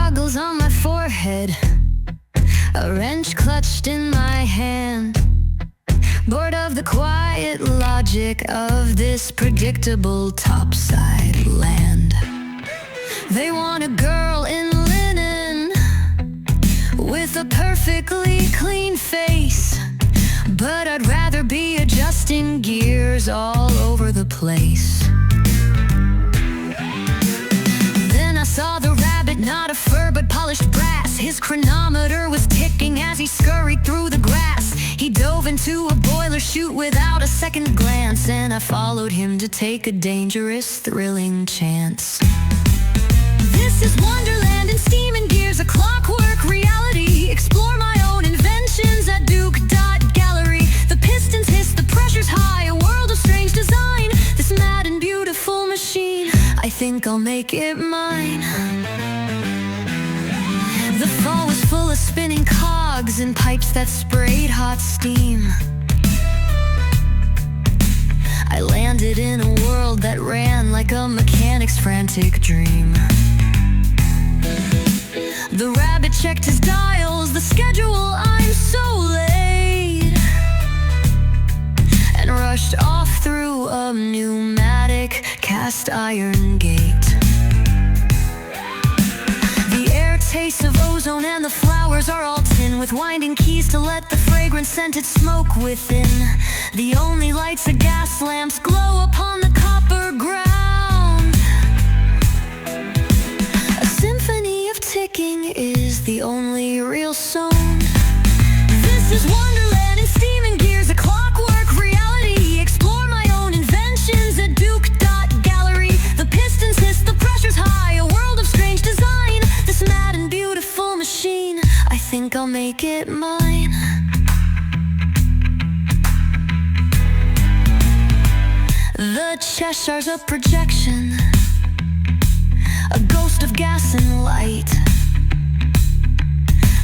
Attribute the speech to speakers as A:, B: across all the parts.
A: goggles on my forehead, a wrench clutched in my hand. Bored of the quiet logic of this predictable topside land. They want a girl in linen with a perfectly clean face, but I'd rather be adjusting gears all over the place. Then I saw the rabbit, not a fur but polished brass. His chronometer was ticking as he scurried through the grass. He dove into a boiler chute without a second glance, and I followed him to take a dangerous, thrilling chance. This is Wonderland in steam and gears, a clockwork reality. Explore my own inventions at Duke Gallery. The pistons hiss, the pressure's high, a world of strange design. This mad and beautiful machine, I think I'll make it mine. The fall was full of spinning cogs and pipes that sprayed hot steam. I landed in a world that ran like a mechanic's frantic dream. The rabbit checked his dials, the schedule, I'm so late, and rushed off through a pneumatic cast iron gate. The air tastes of ozone and the flowers are all tin, with winding keys to let the fragrant scented smoke within. The only lights are gas lamps glow upon the copper ground. A symphony of ticking is the only real sound. This is Wonderland in steam and gears, a clockwork reality. Explore my own inventions at Duke Gallery. The pistons hiss, the pressure's high, a world of strange design. This mad and beautiful machine, I think I'll make it mine. The Cheshire's a projection, a ghost of gas and light.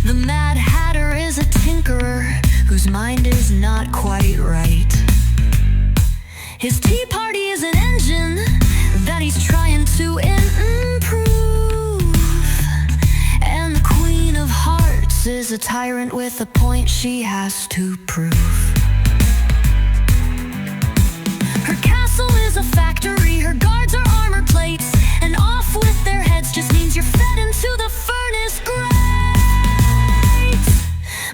A: The Mad Hatter is a tinkerer whose mind is not quite right. His tea party is an engine that he's trying to improve. And the Queen of Hearts is a tyrant with a point she has to prove. Her castle is a factory, her guards are armor plates, and off with their heads just means you're fed into the furnace grate.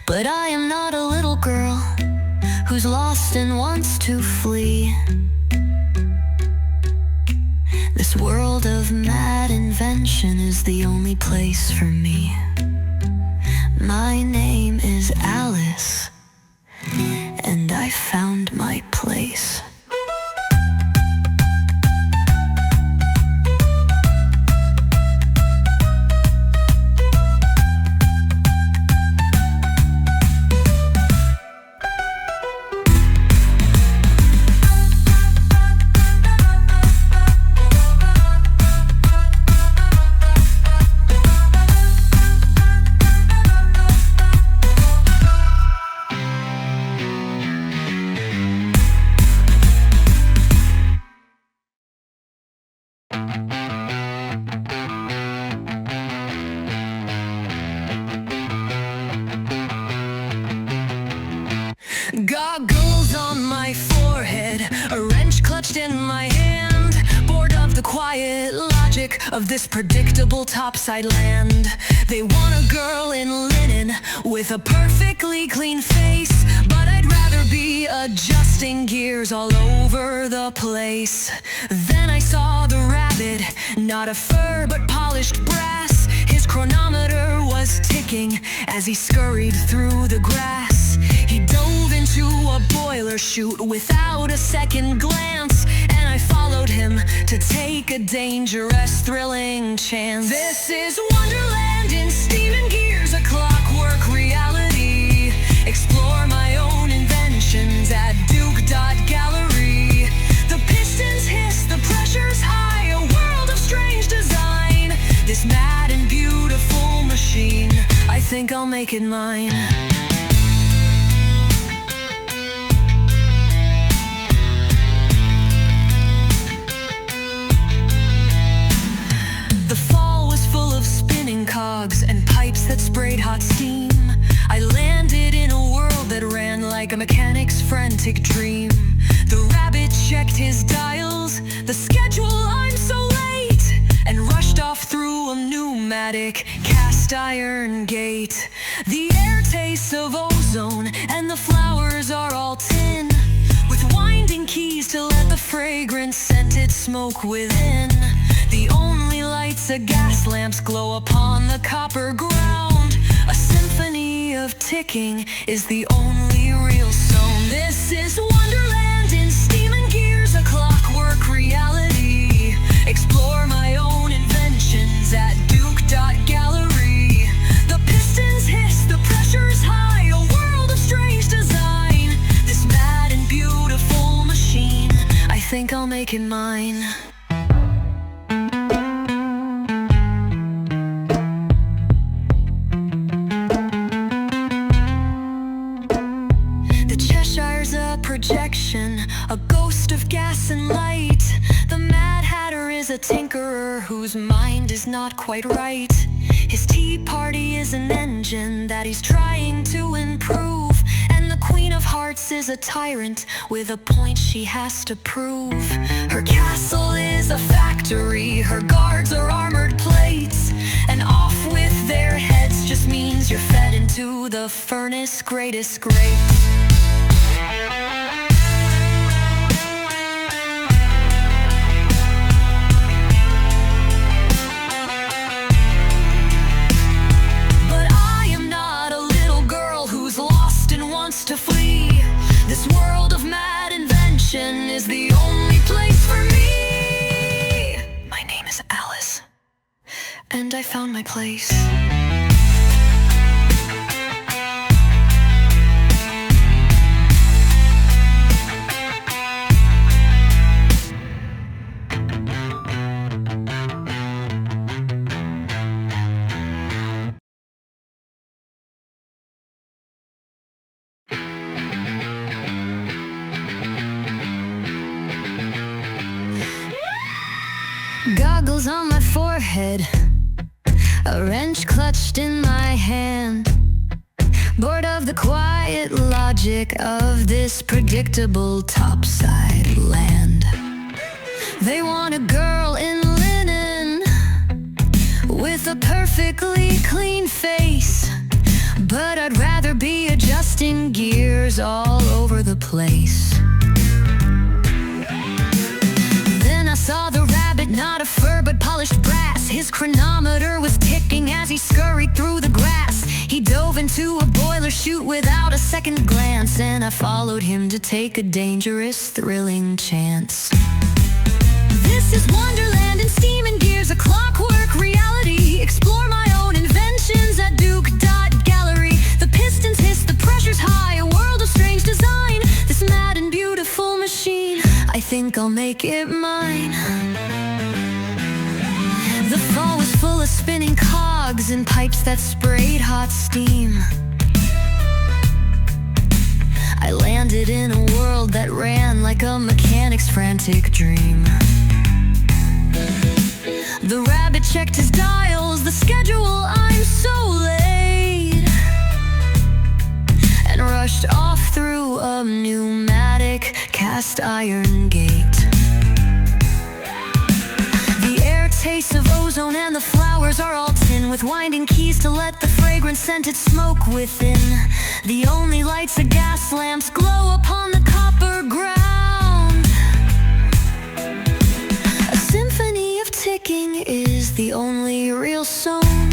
A: But I am not a little girl who's lost and wants to flee. This world of mad invention is the only place for me. My name is Alice, and I found my place. Goggles on my forehead, a wrench clutched in my hand. Bored of the quiet logic of this predictable topside land. They want a girl in linen with a perfectly clean face, but I'd rather be adjusting gears all over the place. Then I saw the rabbit, not a fur but polished brass. His chronometer was ticking as he scurried through the grass. He dove into a boiler chute without a second glance, and I followed him to take a dangerous, thrilling chance. This is Wonderland in steam and gears, a clockwork reality. Explore my own inventions at Duke Gallery. The pistons hiss, the pressure's high, a world of strange design. This mad and beautiful machine, I think I'll make it mine. sprayed hot steam. I landed in a world that ran like a mechanic's frantic dream. The rabbit checked his dials, the schedule, I'm so late, and rushed off through a pneumatic cast iron gate. The air tastes of ozone and the flowers are all tin, with winding keys to let the fragrant scented smoke within. The only lights of gas lamps glow upon the copper ground. A symphony of ticking is the only real song. This is Wonderland in steam and gears, a clockwork reality. Explore my own inventions at Gallery. The pistons hiss, the pressure's high, a world of strange design. This mad and beautiful machine, I think I'll make it mine. Projection, a ghost of gas and light. The Mad Hatter is a tinkerer whose mind is not quite right. His tea party is an engine that he's trying to improve, and the Queen of Hearts is a tyrant with a point she has to prove. Her castle is a factory, her guards are armored plates, and off with their heads just means you're fed into the furnace greatest grapes. To flee this world of mad invention is the only place for me. My name is Alice, and I found my place. Goggles on my forehead, a wrench clutched in my hand. Bored of the quiet logic of this predictable topside land. They want a girl in linen with a perfectly clean face, but I'd rather be adjusting gears all over the place. Then I saw the rabbit, not a fur but polished brass. His chronometer was ticking as he scurried through the grass. He dove into a boiler chute without a second glance, and I followed him to take a dangerous, thrilling chance. This is Wonderland in steam and gears, a clockwork reality. Explore my own inventions at Gallery. The pistons hiss, the pressure's high, a world of strange design. This mad and beautiful machine, I think I'll make it mine. The fall was full of spinning cogs and pipes that sprayed hot steam. I landed in a world that ran like a mechanic's frantic dream. The rabbit checked his dials, the schedule, I'm so late, and rushed off through a pneumatic cast iron gate. The air tastes of ozone and the flowers are all tin, with winding keys to let the fragrant scented smoke within. The only lights of gas lamps glow upon the copper ground. A symphony of ticking is the only real song.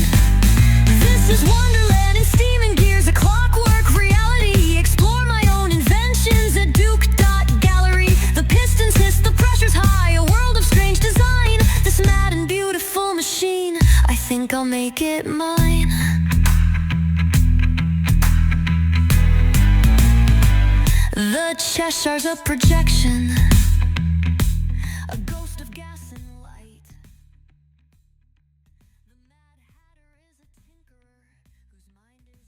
A: This is Wonderland in steam and gears, a clockwork reality. Explore my own inventions at Gallery. The pistons hiss, the pressure's high, a world of strange design. This mad and beautiful machine, I think I'll make it mine. The Cheshire's a projection,